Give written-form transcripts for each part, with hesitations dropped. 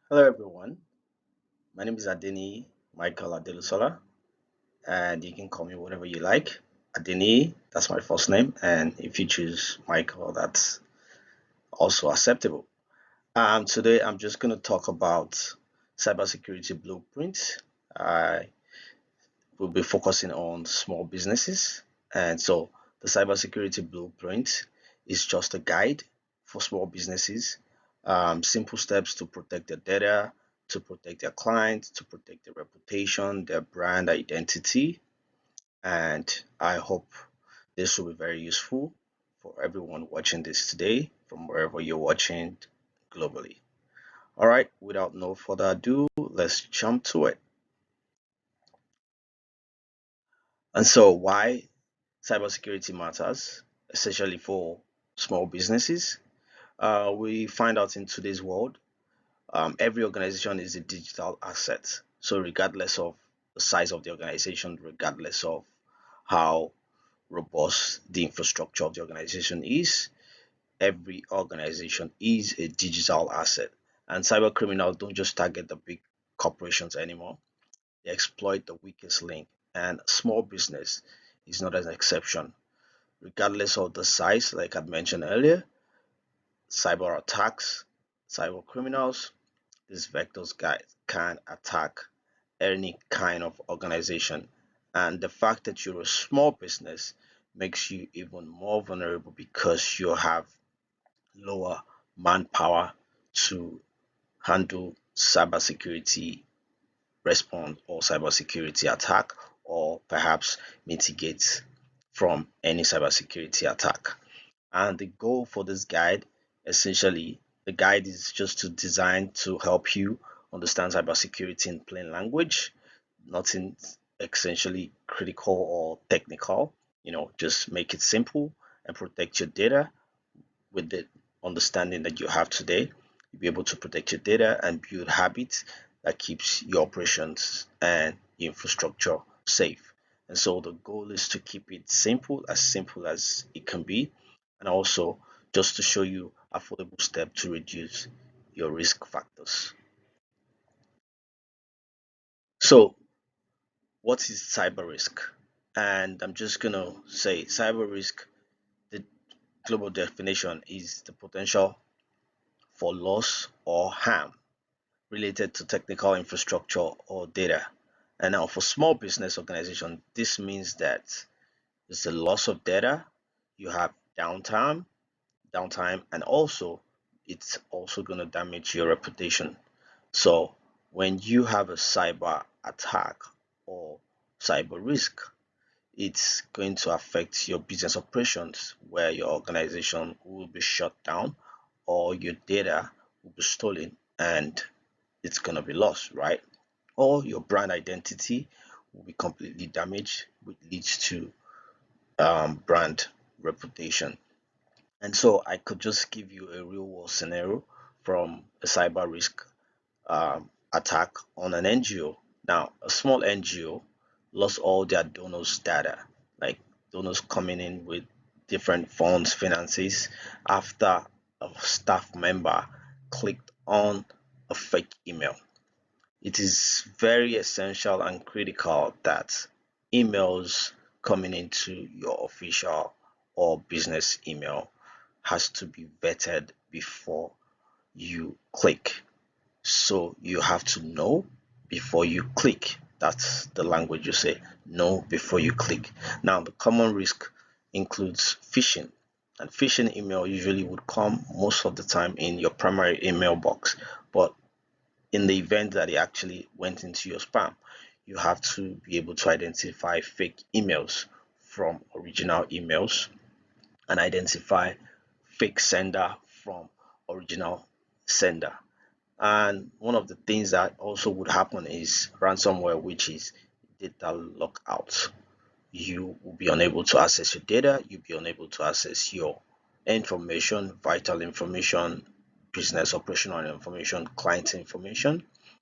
Hello everyone, my name is Adeniyi, Michael Adelusola, and you can call me whatever you like. Adeniyi, that's my first name, and if you choose Michael, that's also acceptable. Today I'm just going to talk about cybersecurity blueprint. I will be focusing on small businesses, and so the cybersecurity blueprint is just a guide for small businesses. Simple steps to protect their data, to protect their clients, to protect their reputation, their brand identity. And I hope this will be very useful for everyone watching this today from wherever you're watching globally. All right, without no further ado, let's jump to it. And so, why cybersecurity matters, especially for small businesses? We find out in today's world, every organization is a digital asset. So, regardless of the size of the organization, regardless of how robust the infrastructure of the organization is, every organization is a digital asset. And cyber criminals don't just target the big corporations anymore, they exploit the weakest link. And small business is not an exception. Regardless of the size, like I mentioned earlier, cyber attacks, cyber criminals, these vectors guys can attack any kind of organization. And the fact that you're a small business makes you even more vulnerable because you have lower manpower to handle cybersecurity response or cybersecurity attack, or perhaps mitigate from any cybersecurity attack. And the goal for this guide, essentially, the guide is just to design to help you understand cybersecurity in plain language, nothing essentially critical or technical. Just make it simple and protect your data with the understanding that you have today. You'll be able to protect your data and build habits that keeps your operations and infrastructure safe. And so the goal is to keep it simple as it can be, and also just to show you affordable step to reduce your risk factors. So, what is cyber risk? And I'm just gonna say cyber risk, the global definition is the potential for loss or harm related to technical infrastructure or data. And now for small business organization, this means that it's a loss of data, you have downtime, and also it's also going to damage your reputation. So when you have a cyber attack or cyber risk, it's going to affect your business operations where your organization will be shut down or your data will be stolen and it's going to be lost, right? Or your brand identity will be completely damaged, which leads to brand reputation. And so I could just give you a real world scenario from a cyber risk attack on an NGO. Now, a small NGO lost all their donors' data, like donors coming in with different funds, finances, after a staff member clicked on a fake email. It is very essential and critical that emails coming into your official or business email has to be vetted before you click. So you have to know before you click. That's the language you say. Know before you click. Now, the common risk includes phishing. And phishing email usually would come most of the time in your primary email box. But in the event that it actually went into your spam, you have to be able to identify fake emails from original emails and identify fake sender from original sender. And one of the things that also would happen is ransomware, which is data lockout. You will be unable to access your data, you'll be unable to access your information, vital information, business operational information, client information,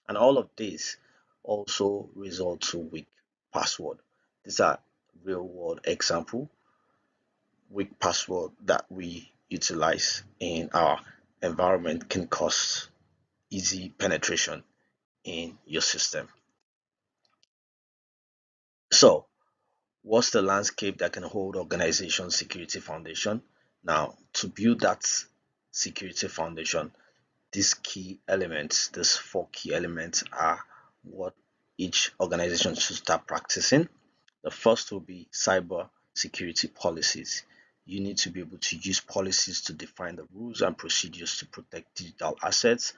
and all of this also result to weak password. These are real world example weak password that we utilize in our environment can cause easy penetration in your system. So, what's the landscape that can hold organization security foundation? Now, to build that security foundation, these 4 key elements are what each organization should start practicing. The first will be cyber security policies. You need to be able to use policies to define the rules and procedures to protect digital assets,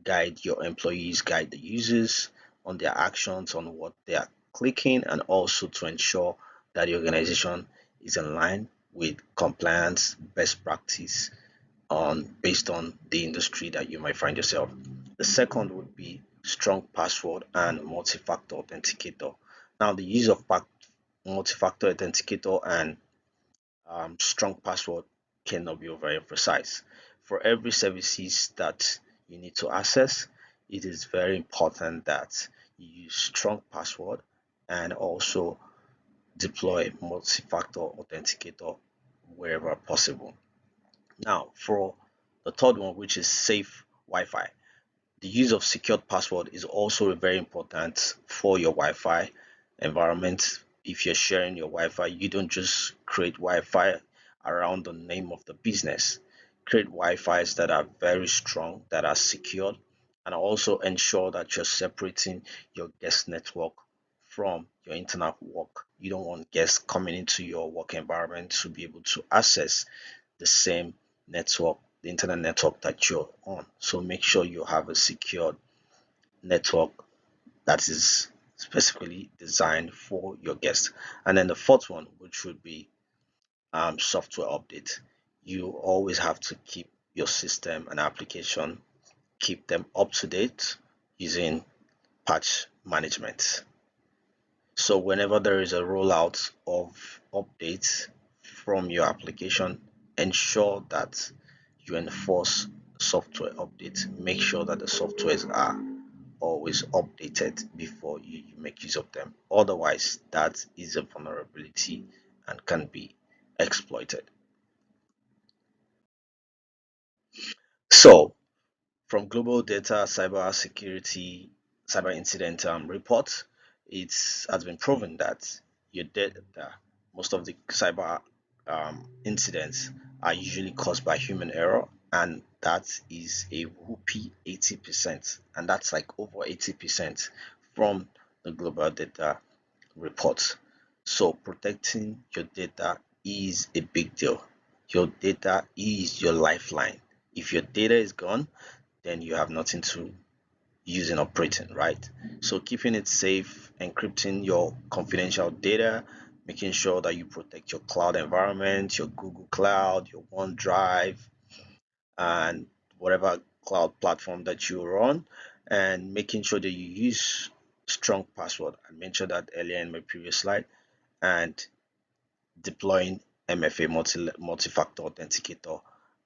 guide your employees, guide the users on their actions, on what they are clicking, and also to ensure that the organization is in line with compliance best practice on based on the industry that you might find yourself. The second would be strong password and multi-factor authenticator. Now, the use of multi-factor authenticator and strong password cannot be overemphasized. For every services that you need to access, it is very important that you use strong password and also deploy multi-factor authenticator wherever possible. Now, for the third one, which is safe Wi-Fi, the use of secured password is also very important for your Wi-Fi environment. If you're sharing your Wi-Fi, you don't just create Wi-Fi around the name of the business. Create Wi-Fi's that are very strong, that are secured, and also ensure that you're separating your guest network from your internal work. You don't want guests coming into your work environment to be able to access the same network, the internet network that you're on. So make sure you have a secured network that is specifically designed for your guests. And then the fourth one, which would be software update. You always have to keep your system and application, keep them up to date using patch management. So whenever there is a rollout of updates from your application, ensure that you enforce software updates. Make sure that the softwares are always updated before you make use of them. Otherwise, that is a vulnerability and can be exploited. So, from Global Data Cyber Incident Report, it has been proven that your data, most of the cyber incidents are usually caused by human error, and that is a whoopee 80%, and that's like over 80% from the Global Data Report. So, protecting your data is a big deal. Your data is your lifeline. If your data is gone, then you have nothing to use in operating, right? So keeping it safe, encrypting your confidential data, making sure that you protect your cloud environment, your Google Cloud, your OneDrive, and whatever cloud platform that you're on, and making sure that you use strong password. I mentioned that earlier in my previous slide, and deploying MFA multi-factor authenticator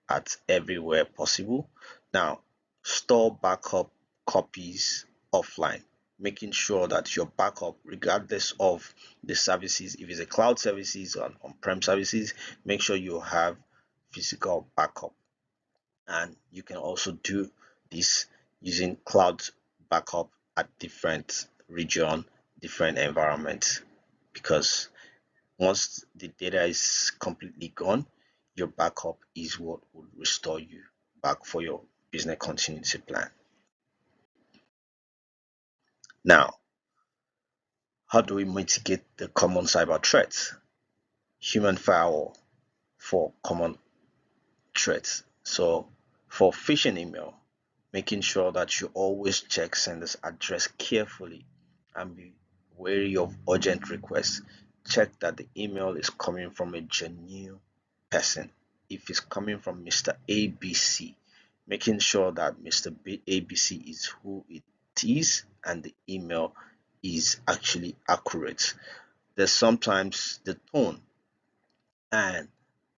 at everywhere possible. Now, store backup copies offline, making sure that your backup, regardless of the services, if it's a cloud services or on-prem services, make sure you have physical backup. And you can also do this using cloud backup at different region, different environments, because once the data is completely gone, your backup is what will restore you back for your business continuity plan. Now, how do we mitigate the common cyber threats? Human firewall for common threats. So, for phishing email, making sure that you always check sender's address carefully and be wary of urgent requests. Check that the email is coming from a genuine person. If it's coming from Mr. ABC, making sure that Mr. ABC is who it is and the email is actually accurate. There's sometimes the tone and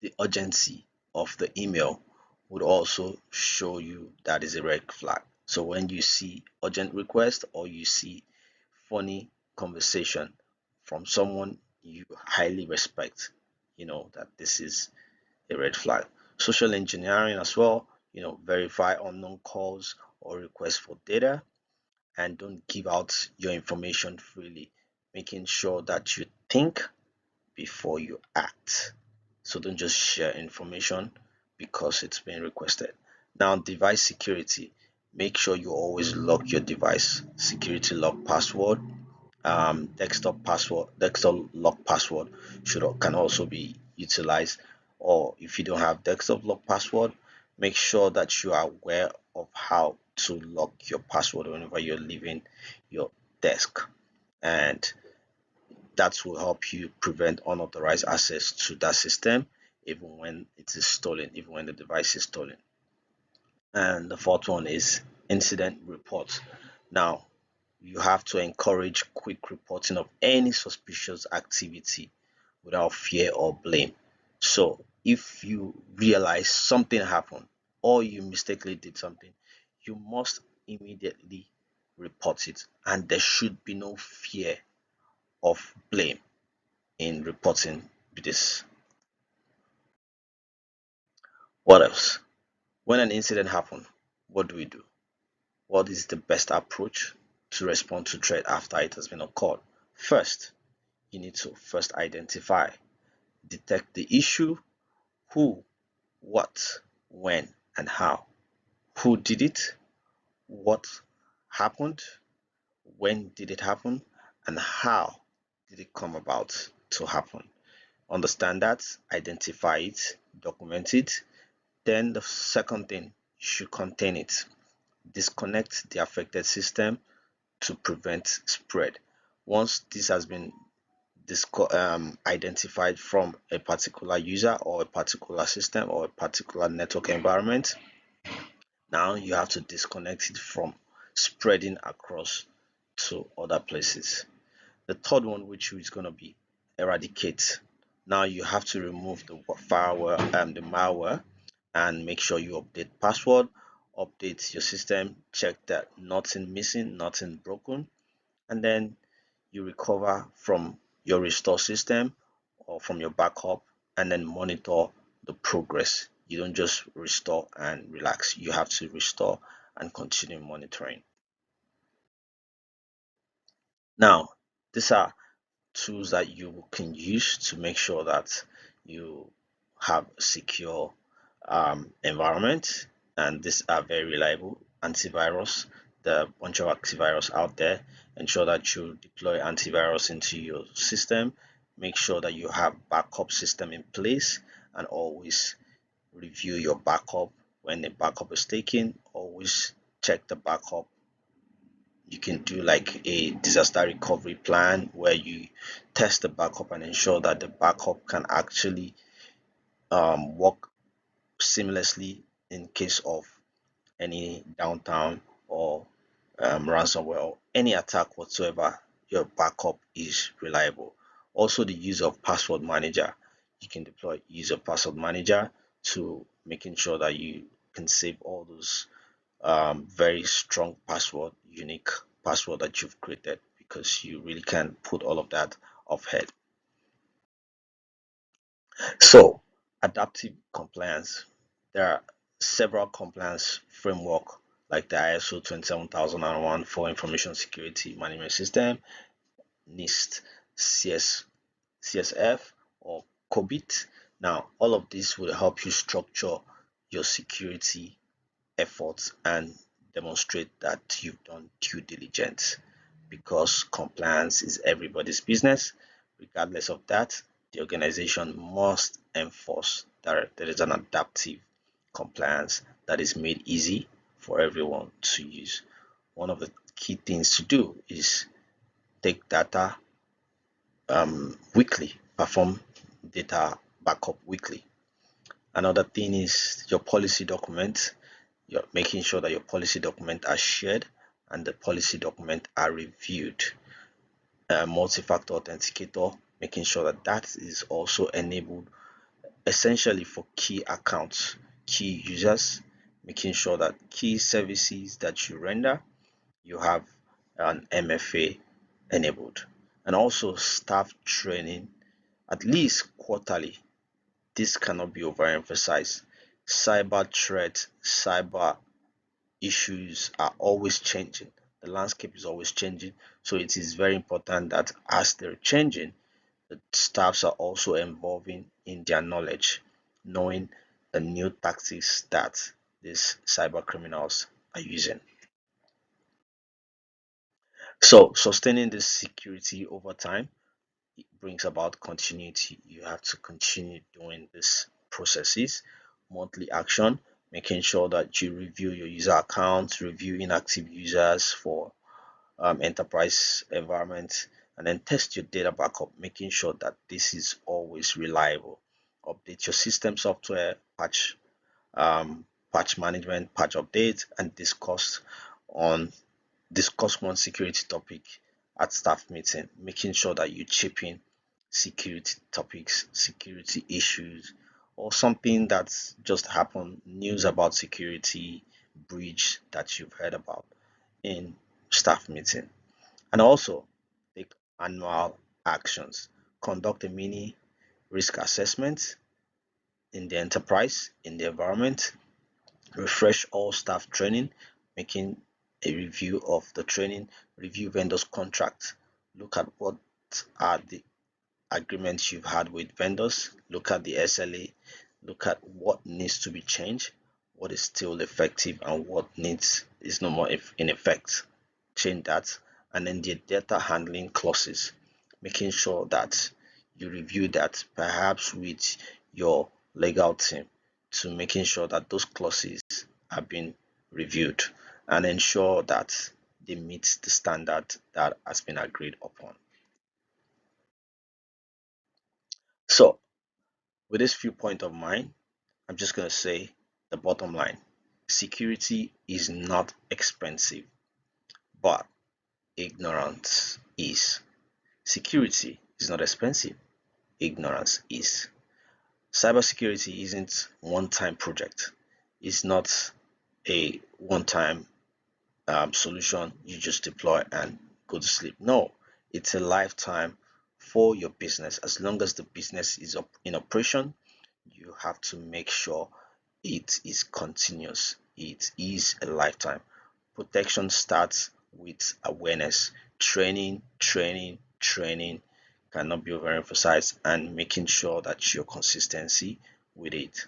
the urgency of the email would also show you that is a red flag. So when you see urgent request or you see funny conversation from someone you highly respect, you know that this is a red flag. Social engineering as well, verify unknown calls or request for data, and don't give out your information freely, making sure that you think before you act. So don't just share information because it's been requested. Now, device security. Make sure you always lock your device. Security lock password, desktop lock password can also be utilized. Or if you don't have desktop lock password, make sure that you are aware of how to lock your password whenever you're leaving your desk, and that will help you prevent unauthorized access to that system even when it is stolen, even when the device is stolen. And the fourth one is incident report. Now, you have to encourage quick reporting of any suspicious activity without fear or blame. So, if you realize something happened or you mistakenly did something, you must immediately report it, and there should be no fear of blame in reporting this. What else? When an incident happens, what do we do? What is the best approach to respond to threat after it has been occurred? First, you need to first identify, detect the issue, who, what, when, and how. Who did it? What happened? When did it happen? And how did it come about to happen? Understand that, identify it, document it. Then the second thing, you should contain it. Disconnect the affected system to prevent spread. Once this has been identified from a particular user or a particular system or a particular network environment, now you have to disconnect it from spreading across to other places. The third one, which is going to be eradicate. Now you have to remove the firewall and the malware, and make sure you update password, update your system, check that nothing missing, nothing broken, and then you recover from your restore system or from your backup, and then monitor the progress. You don't just restore and relax. You have to restore and continue monitoring. Now, these are tools that you can use to make sure that you have a secure environment, and these are very reliable. Antivirus, there are a bunch of antivirus out there. Ensure that you deploy antivirus into your system. Make sure that you have backup system in place, and always review your backup when the backup is taken. Always check the backup. You can do like a disaster recovery plan where you test the backup and ensure that the backup can actually work seamlessly in case of any downtime or ransomware or any attack whatsoever. Your backup is reliable. Also, the use of password manager. You can deploy user password manager to making sure that you can save all those very strong password, unique password that you've created, because you really can put all of that off head. So, adaptive compliance. There are several compliance framework like the ISO 27001 for Information Security Management System, NIST, CSF, or COBIT. Now, all of this will help you structure your security efforts and demonstrate that you've done due diligence, because compliance is everybody's business. Regardless of that, the organization must enforce that there is an adaptive compliance that is made easy for everyone to use. One of the key things to do is take data weekly, perform data backup weekly. Another thing is your policy document. You're making sure that your policy document are shared and the policy document are reviewed. Multi-factor authenticator, making sure that that is also enabled essentially for key accounts, key users, making sure that key services that you render, you have an MFA enabled. And also staff training at least quarterly. This cannot be overemphasized. Cyber threat, cyber issues are always changing. The landscape is always changing. So it is very important that as they're changing, the staffs are also evolving in their knowledge, knowing the new tactics that these cyber criminals are using. So sustaining this security over time, it brings about continuity. You have to continue doing these processes, monthly action, making sure that you review your user accounts, review inactive users for enterprise environment, and then test your data backup, making sure that this is always reliable. Update your system software, patch management, patch updates, and on discuss one security topic at staff meeting, making sure that you chip in security topics, security issues, or something that's just happened, news about security breach that you've heard about in staff meeting. And also take annual actions. Conduct a mini risk assessment in the enterprise, in the environment, refresh all staff training, making a review of the training, review vendors' contracts, look at what are the agreements you've had with vendors, look at the SLA, look at what needs to be changed, what is still effective and what needs is no more in effect. Change that, and then the data handling clauses, making sure that you review that perhaps with your legal team to making sure that those clauses have been reviewed and ensure that they meet the standard that has been agreed upon. So, with this viewpoint of mine, I'm just going to say the bottom line. Security is not expensive, but ignorance is. Security is not expensive, ignorance is. Cybersecurity isn't one-time project. It's not a one-time solution you just deploy and go to sleep. No, it's a lifetime for your business. As long as the business is up in operation, you have to make sure it is continuous. It is a lifetime. Protection starts with awareness, training cannot be overemphasized, and making sure that your consistency with it.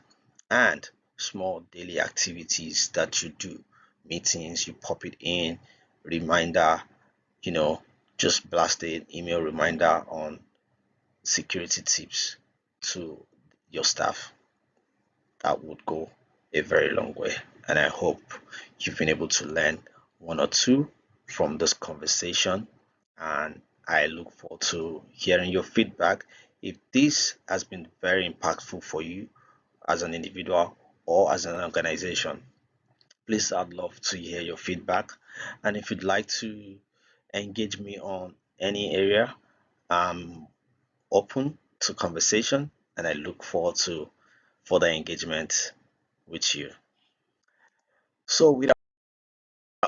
And small daily activities that you do, meetings, you pop it in, reminder, you know, just blast an email reminder on security tips to your staff. That would go a very long way. And I hope you've been able to learn one or two from this conversation. And I look forward to hearing your feedback. If this has been very impactful for you as an individual or as an organization, please, I'd love to hear your feedback. And if you'd like to engage me on any area, I'm open to conversation and I look forward to further engagement with you. So, without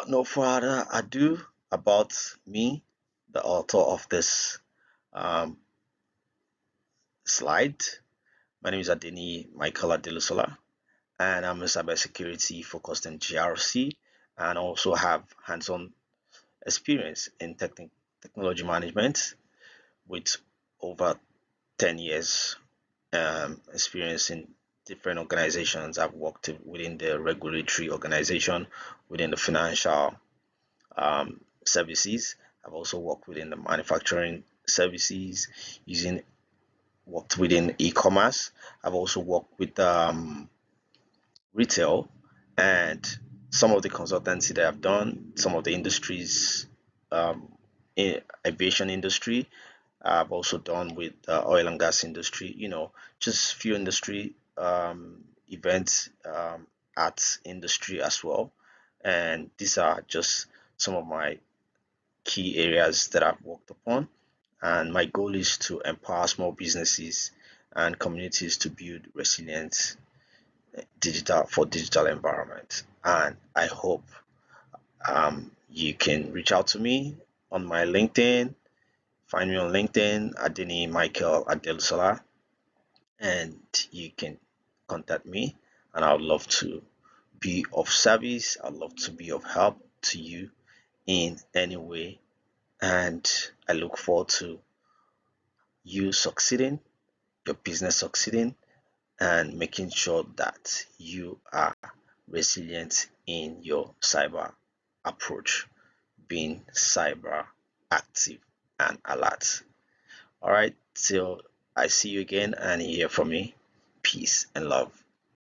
no further ado about me, the author of this um, slide, my name is Adeniyi Michael Adelusola, and I'm a cybersecurity focused in GRC and also have hands-on experience in technology management with over 10 years experience in different organizations. I've worked within the regulatory organization, within the financial services. I've also worked within the manufacturing services, using worked within e-commerce. I've also worked with retail and some of the consultancy that I've done, some of the industries, in aviation industry. I've also done with oil and gas industry, just few industry events, arts industry as well. And these are just some of my key areas that I've worked upon. And my goal is to empower small businesses and communities to build resilient digital environment. And I hope you can reach out to me on my LinkedIn. Find me on LinkedIn, Adeniyi Michael Adelusola, and you can contact me, and I would love to be of service. I'd love to be of help to you in any way. And I look forward to you succeeding, your business succeeding, and making sure that you are resilient in your cyber approach, being cyber active and alert. All right, till I see you again and hear from me. Peace and love.